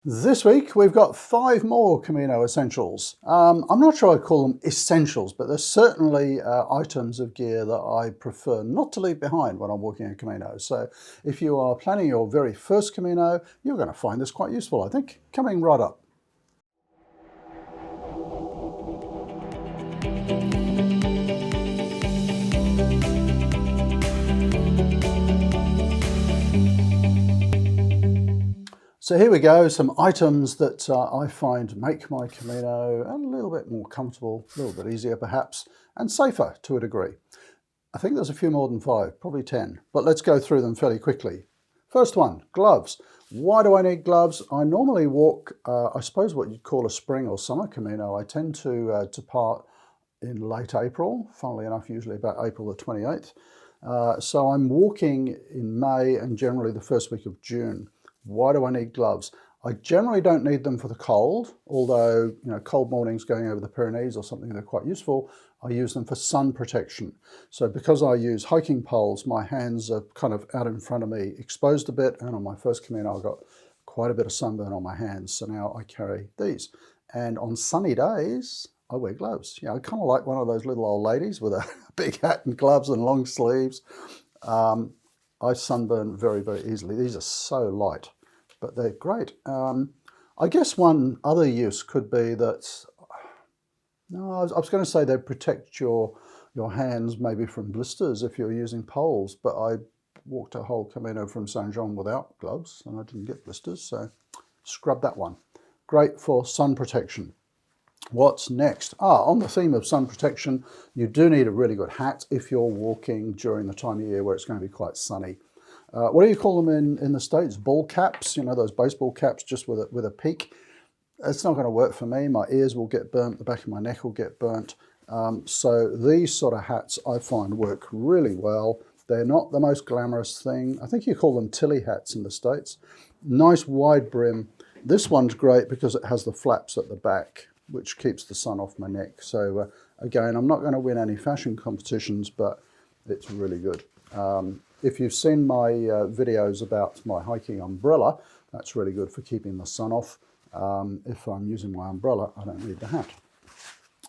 This week we've got 5 more Camino essentials. I'm not sure I'd call them essentials, but they're certainly items of gear that I prefer not to leave behind when I'm walking a Camino. So if you are planning your very first Camino, you're going to find this quite useful, I think. Coming right up. So here we go, some items that I find make my Camino a little bit more comfortable, a little bit easier perhaps, and safer to a degree. I think there's a few more than 5, probably 10, but let's go through them fairly quickly. First one, gloves. Why do I need gloves? I normally walk, I suppose what you'd call a spring or summer Camino. I tend to depart in late April, funnily enough, usually about April the 28th. So I'm walking in May and generally the first week of June. Why do I need gloves? I generally don't need them for the cold, although cold mornings going over the Pyrenees or something, they're quite useful. I use them for sun protection. So because I use hiking poles, my hands are kind of out in front of me, exposed a bit, and on my first Camino I got quite a bit of sunburn on my hands, so now I carry these. And on sunny days, I wear gloves. I kind of like one of those little old ladies with a big hat and gloves and long sleeves. I sunburn very, very easily. These are so light, but they're great. I guess one other use could be that, no, I was going to say they protect your hands maybe from blisters if you're using poles, but I walked a whole Camino from Saint-Jean without gloves and I didn't get blisters, so scrub that one. Great for sun protection. What's next? On the theme of sun protection, you do need a really good hat if you're walking during the time of year where it's going to be quite sunny. What do you call them in the States? Ball caps, those baseball caps just with a peak. It's not going to work for me. My ears will get burnt, the back of my neck will get burnt. So these sort of hats I find work really well. They're not the most glamorous thing. I think you call them tilly hats in the States. Nice wide brim. This one's great because it has the flaps at the back, which keeps the sun off my neck. So again, I'm not going to win any fashion competitions, but it's really good. If you've seen my videos about my hiking umbrella, that's really good for keeping the sun off. If I'm using my umbrella, I don't need the hat.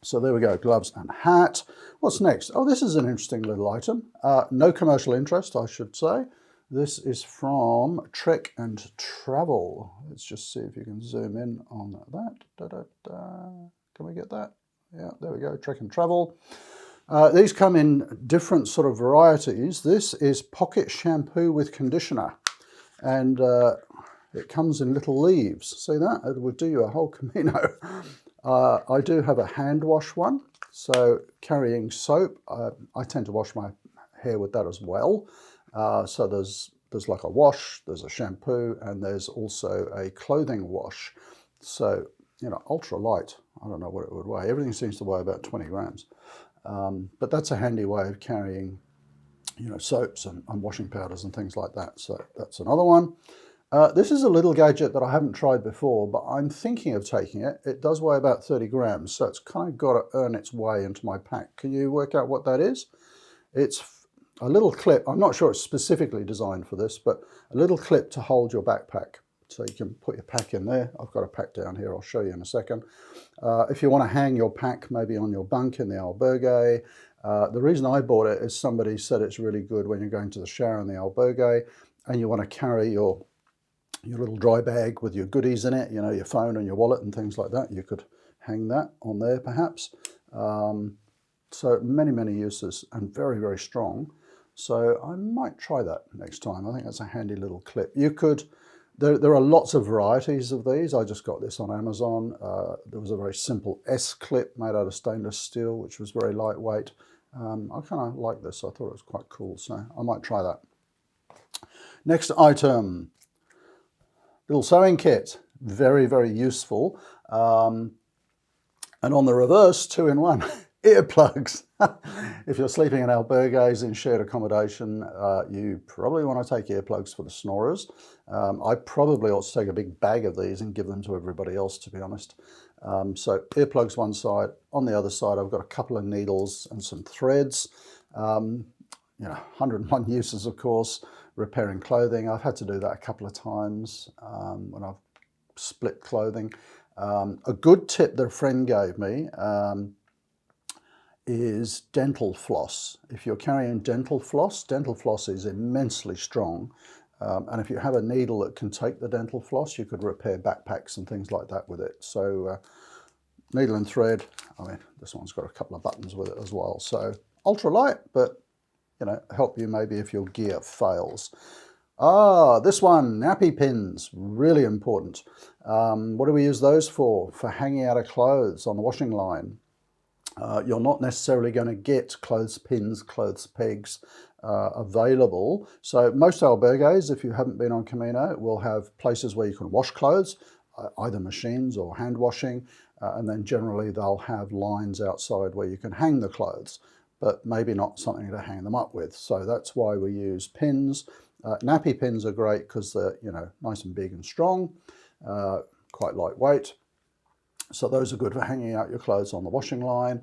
So there we go, gloves and hat. What's next? Oh, this is an interesting little item. No commercial interest, I should say. This is from Trek and Travel. Let's just see if you can zoom in on that. Can we get that? Yeah, there we go, Trek and Travel. These come in different sort of varieties. This is pocket shampoo with conditioner, and it comes in little leaves. See that? It would do you a whole Camino. I do have a hand wash one, so carrying soap, I tend to wash my hair with that as well. So there's like a wash, there's a shampoo, and there's also a clothing wash. So, ultra light. I don't know what it would weigh. Everything seems to weigh about 20 grams. But that's a handy way of carrying, soaps and washing powders and things like that. So that's another one. This is a little gadget that I haven't tried before, but I'm thinking of taking it. It does weigh about 30 grams, so it's kind of got to earn its way into my pack. Can you work out what that is? It's a little clip. I'm not sure it's specifically designed for this, but a little clip to hold your backpack. So you can put your pack in there. I've got a pack down here, I'll show you in a second. If you want to hang your pack maybe on your bunk in the albergue, the reason I bought it is somebody said it's really good when you're going to the shower in the albergue and you want to carry your little dry bag with your goodies in it, your phone and your wallet and things like that. You could hang that on there perhaps. So many, many uses and very, very strong. So I might try that next time. I think that's a handy little clip. You could, there are lots of varieties of these. I just got this on Amazon. There was a very simple S clip made out of stainless steel, which was very lightweight. I kind of like this. I thought it was quite cool, so I might try that. Next item, little sewing kit. Very, very useful. And on the reverse, 2-in-1. Earplugs. If you're sleeping in albergues in shared accommodation, you probably want to take earplugs for the snorers. I probably ought to take a big bag of these and give them to everybody else, to be honest. So earplugs one side. On the other side, I've got a couple of needles and some threads. 101 uses, of course. Repairing clothing. I've had to do that a couple of times when I've split clothing. A good tip that a friend gave me is dental floss. If you're carrying dental floss is immensely strong. And if you have a needle that can take the dental floss, you could repair backpacks and things like that with it. So needle and thread, I mean, this one's got a couple of buttons with it as well. So ultralight, but you know, help you maybe if your gear fails. This one, nappy pins, really important. What do we use those for? For hanging out of clothes on the washing line. You're not necessarily going to get clothes pins, clothes pegs available. So most albergues, if you haven't been on Camino, will have places where you can wash clothes, either machines or hand washing, and then generally they'll have lines outside where you can hang the clothes, but maybe not something to hang them up with. So that's why we use pins. Nappy pins are great because they're, you know, nice and big and strong, quite lightweight. So those are good for hanging out your clothes on the washing line.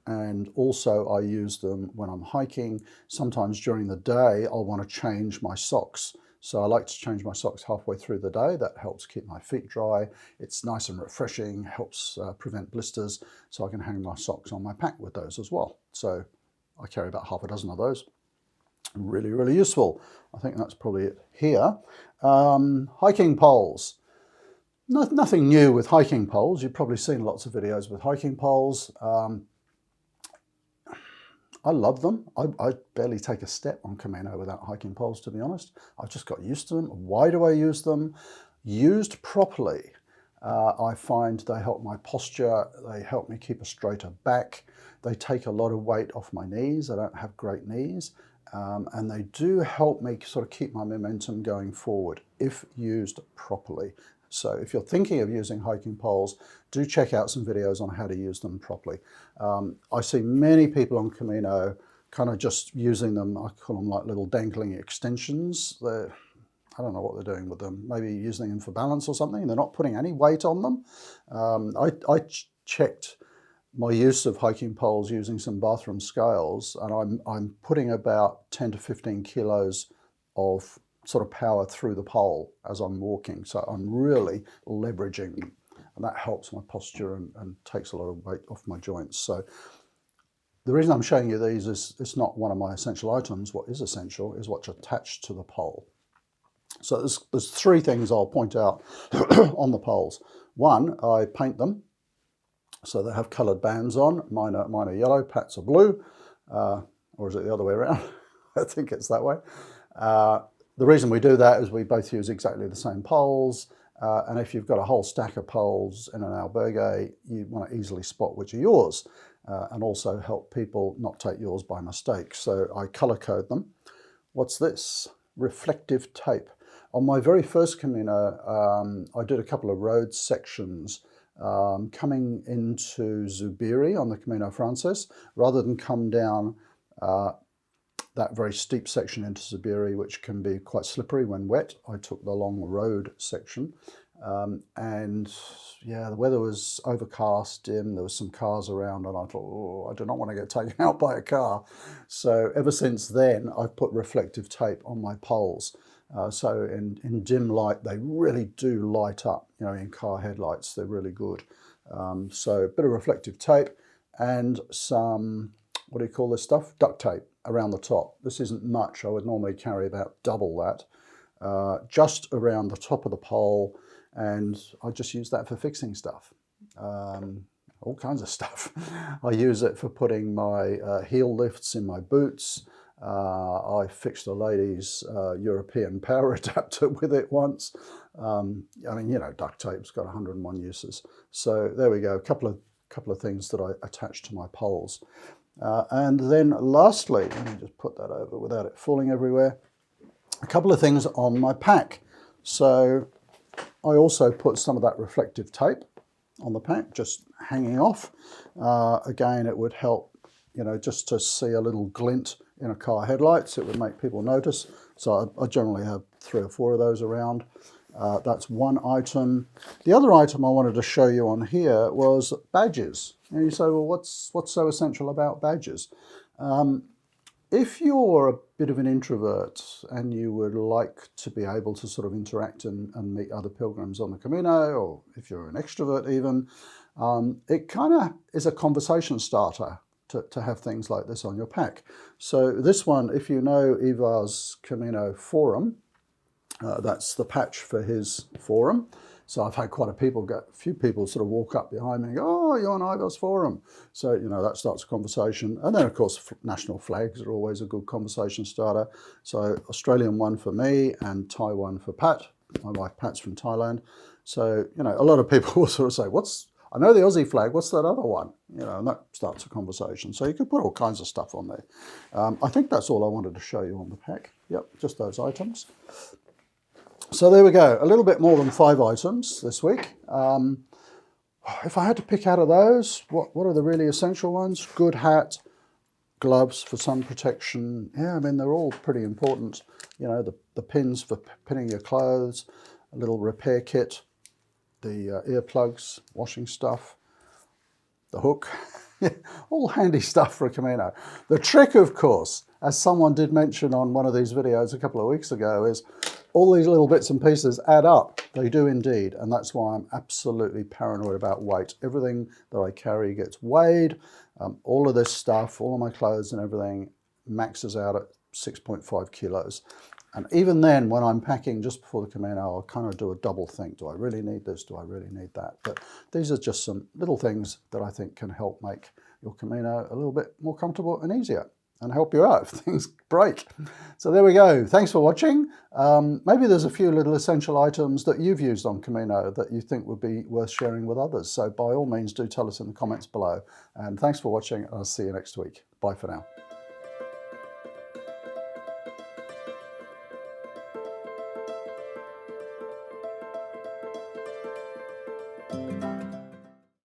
And also I use them when I'm hiking. Sometimes during the day, I'll want to change my socks. So I like to change my socks halfway through the day. That helps keep my feet dry. It's nice and refreshing, helps prevent blisters. So I can hang my socks on my pack with those as well. So I carry about half a dozen of those. Really, really useful. I think that's probably it here. Hiking poles. Nothing new with hiking poles. You've probably seen lots of videos with hiking poles. I love them. I barely take a step on Camino without hiking poles, to be honest. I've just got used to them. Why do I use them? Used properly, I find they help my posture. They help me keep a straighter back. They take a lot of weight off my knees. I don't have great knees. And they do help me sort of keep my momentum going forward if used properly. So if you're thinking of using hiking poles, do check out some videos on how to use them properly. I see many people on Camino kind of just using them. I call them like little dangling extensions. I don't know what they're doing with them. Maybe using them for balance or something. They're not putting any weight on them. I checked my use of hiking poles using some bathroom scales, and I'm putting about 10 to 15 kilos of sort of power through the pole as I'm walking. So I'm really leveraging them, and that helps my posture and takes a lot of weight off my joints. So the reason I'm showing you these is it's not one of my essential items. What is essential is what's attached to the pole. So there's three things I'll point out on the poles. One, I paint them. So they have coloured bands on. Mine are yellow, Pat's are blue. Or is it the other way around? I think it's that way. The reason we do that is we both use exactly the same poles. And if you've got a whole stack of poles in an albergue, you want to easily spot which are yours. And also help people not take yours by mistake. So I colour code them. What's this? Reflective tape. On my very first Camino, I did a couple of road sections coming into Zubiri on the Camino Frances. Rather than come down that very steep section into Zubiri, which can be quite slippery when wet, I took the long road section. And yeah, the weather was overcast, dim, there was some cars around, and I thought, oh, I do not want to get taken out by a car. So ever since then, I've put reflective tape on my poles. So in dim light, they really do light up, you know, in car headlights, they're really good. So a bit of reflective tape and some, what do you call this stuff? Duct tape around the top. This isn't much. I would normally carry about double that, just around the top of the pole. And I just use that for fixing stuff, all kinds of stuff. I use it for putting my heel lifts in my boots. I fixed a lady's European power adapter with it once. I mean, you know, duct tape's got 101 uses. So there we go, a couple of things that I attach to my poles. And then lastly, let me just put that over without it falling everywhere, a couple of things on my pack. So I also put some of that reflective tape on the pack, just hanging off. Again, it would help, you know, just to see a little glint in a car headlights. It would make people notice. So I generally have 3 or 4 of those around. That's one item. The other item I wanted to show you on here was badges. And you say, well, what's so essential about badges? If you're a bit of an introvert and you would like to be able to sort of interact and meet other pilgrims on the Camino, or if you're an extrovert even, it kind of is a conversation starter to have things like this on your pack. So this one, if you know Ivar's Camino forum, that's the patch for his forum. So I've had quite a few people sort of walk up behind me and go, oh, you're on Ivar's forum. So, you know, that starts a conversation. And then, of course, national flags are always a good conversation starter. So Australian one for me and Thai one for Pat. My wife Pat's from Thailand. So, you know, a lot of people will sort of say, I know the Aussie flag, what's that other one? You know, and that starts a conversation. So you can put all kinds of stuff on there. I think that's all I wanted to show you on the pack. Yep, just those items. So there we go, a little bit more than 5 items this week. If I had to pick out of those, what are the really essential ones? Good hat, gloves for sun protection. Yeah, I mean, they're all pretty important. You know, the pins for pinning your clothes, a little repair kit, the earplugs, washing stuff, the hook, all handy stuff for a Camino. The trick, of course, as someone did mention on one of these videos a couple of weeks ago, is all these little bits and pieces add up. They do indeed, and that's why I'm absolutely paranoid about weight. Everything that I carry gets weighed. All of this stuff, all of my clothes and everything maxes out at 6.5 kilos. And even then, when I'm packing just before the Camino, I'll kind of do a double think. Do I really need this? Do I really need that? But these are just some little things that I think can help make your Camino a little bit more comfortable and easier, and help you out if things break. So there we go. Thanks for watching. Maybe there's a few little essential items that you've used on Camino that you think would be worth sharing with others. So by all means, do tell us in the comments below. And thanks for watching. I'll see you next week. Bye for now.